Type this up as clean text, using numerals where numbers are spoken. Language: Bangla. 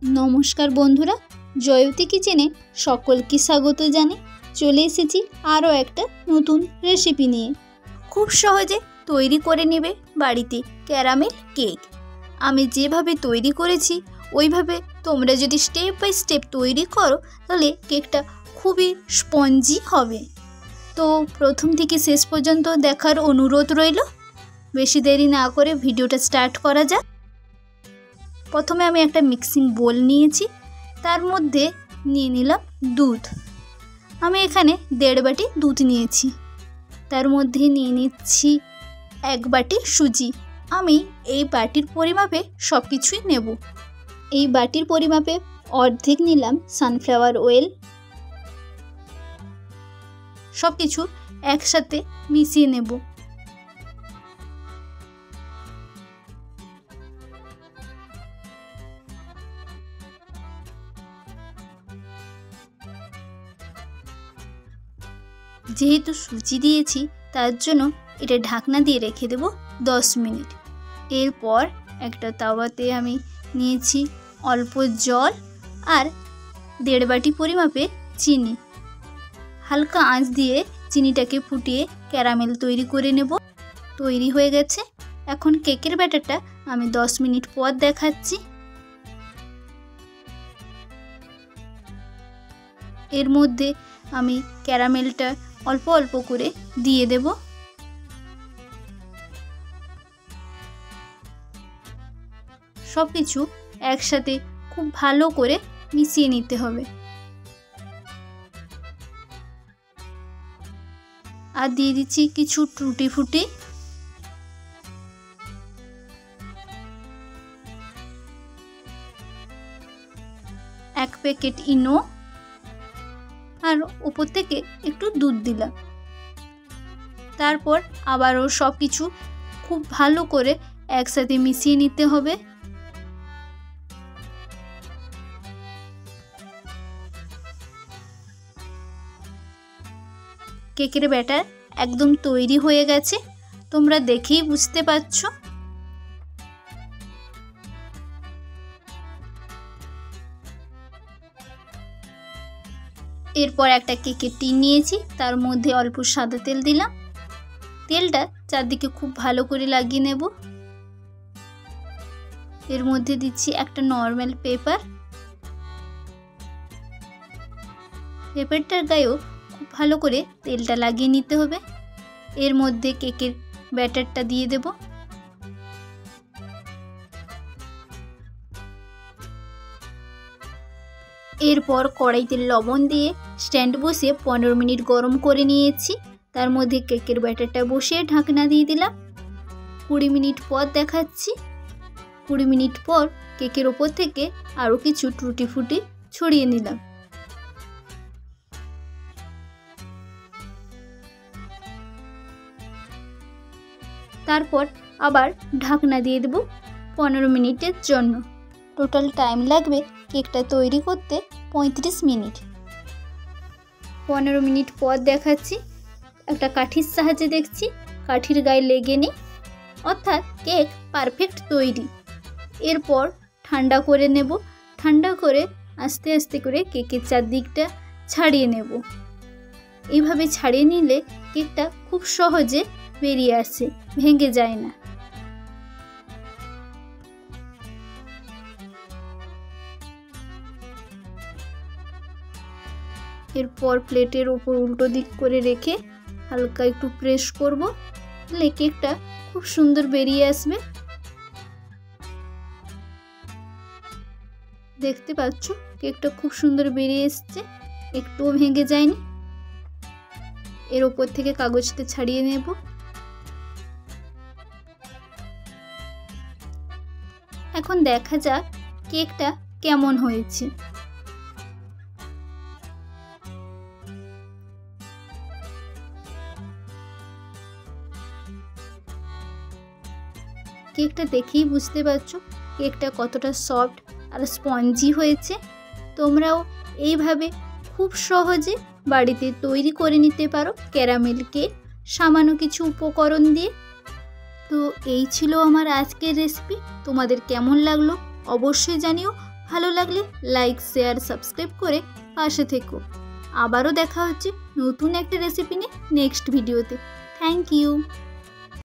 নমস্কার বন্ধুরা, জয়তী কিচেনে সকলকে স্বাগত জানাই। চলে এসেছি আরও একটা নতুন রেসিপি নিয়ে। খুব সহজে তৈরি করে নেবে বাড়িতে ক্যারামেল কেক। আমি যেভাবে তৈরি করেছি ওইভাবে তোমরা যদি স্টেপ বাই স্টেপ তৈরি করো তাহলে কেকটা খুবই স্পঞ্জি হবে। তো প্রথম থেকে শেষ পর্যন্ত দেখার অনুরোধ রইল। বেশি দেরি না করে ভিডিওটা স্টার্ট করা যাক। প্রথমে আমি একটা মিক্সিং বোল নিয়েছি, তার মধ্যে নিয়ে নিলাম দুধ। আমি এখানে 1.5 বাটি দুধ নিয়েছি। তার মধ্যে নিয়ে নিচ্ছি 1 বাটি সুজি। আমি এই বাটির পরিমাপে সব কিছুই নেব। এই বাটির পরিমাপে অর্ধেক নিলাম সানফ্লাওয়ার অয়েল। সব কিছু একসাথে মিশিয়ে নেব। যেহেতু সুজি দিয়েছি তার জন্য এটা ঢাকনা দিয়ে রেখে দেব 10 মিনিট। এরপর একটা তাওয়াতে আমি নিয়েছি অল্প জল আর 1.5 বাটি পরিমাপে চিনি। হালকা আঁচ দিয়ে চিনিটাকে ফুটিয়ে ক্যারামেল তৈরি করে নেব। তৈরি হয়ে গেছে। এখন কেকের ব্যাটারটা আমি 10 মিনিট পর দেখাচ্ছি। এর মধ্যে আমি ক্যারামেলটা অল্প অল্প করে দিয়ে দেব। সব কিছু একসাথে খুব ভালো করে মিশিয়ে নিতে হবে। আর দিয়ে দিচ্ছি কিছু টুটি ফুটি। এক প্যাকেট ইনো আর উপর থেকে একটু দুধ দিলাম। তারপর আবারও সব কিছু খুব ভালো করে একসাথে মিশিয়ে নিতে হবে। কেকের ব্যাটার একদম তৈরি হয়ে গেছে, তোমরা দেখেই বুঝতে পারছো। এরপর একটা কেকের টিন নিয়েছি, তার মধ্যে অল্প সাদা তেল দিলাম। তেলটা চারদিকে খুব ভালো করে লাগিয়ে নেব। এর মধ্যে দিচ্ছি একটা নর্মাল পেপার। পেপারটার গায়েও খুব ভালো করে তেলটা লাগিয়ে নিতে হবে। এর মধ্যে কেকের ব্যাটারটা দিয়ে দেব। এরপর কড়াইতে লবণ দিয়ে স্ট্যান্ড বসিয়ে 15 মিনিট গরম করে নিয়েছি। তার মধ্যে কেকের ব্যাটারটা বসিয়ে ঢাকনা দিয়ে দিলাম। 20 মিনিট পর দেখাচ্ছি। 20 মিনিট পর কেকের ওপর থেকে আরও কিছু টুটি ফুটি ছড়িয়ে নিলাম। তারপর আবার ঢাকনা দিয়ে দেব 15 মিনিটের জন্য। টোটাল টাইম লাগবে কেকটা তৈরি করতে 35 মিনিট। 15 মিনিট পর দেখাচ্ছি। একটা কাঠির সাহায্যে দেখছি কাঠির গায়ে লেগে নেই, অর্থাৎ কেক পারফেক্ট তৈরি। এরপর ঠান্ডা করে নেব। ঠান্ডা করে আস্তে আস্তে করে কেকের চারদিকটা ছাড়িয়ে নেব। এইভাবে ছাড়িয়ে নিলে কেকটা খুব সহজে বেরিয়ে আসে, ভেঙে যায় না। এরপর প্লেটের উপর উল্টো দিক করে রেখে হালকা একটু প্রেস করব, তাহলে কেকটা খুব সুন্দর বেরিয়ে আসবে। দেখতে পাচ্ছ কেকটা খুব সুন্দর বেরিয়ে এসছে, একটুও ভেঙে যায়নি। এর উপর থেকে কাগজটা ছাড়িয়ে নেব। এখন দেখা যাক কেকটা কেমন হয়েছে। কেকটা দেখেই বুঝতে পারছো কেকটা কতটা সফট আর স্পঞ্জি হয়েছে। তোমরাও এইভাবে খুব সহজে বাড়িতে তৈরি করে নিতে পারো ক্যারামেল কেক সামান্য কিছু উপকরণ দিয়ে। তো এই ছিল আমার আজকের রেসিপি। তোমাদের কেমন লাগলো অবশ্যই জানিও। ভালো লাগলে লাইক শেয়ার সাবস্ক্রাইব করে পাশে থেকো। আবারও দেখা হচ্ছে নতুন একটা রেসিপি নিয়ে নেক্সট ভিডিওতে। Thank you.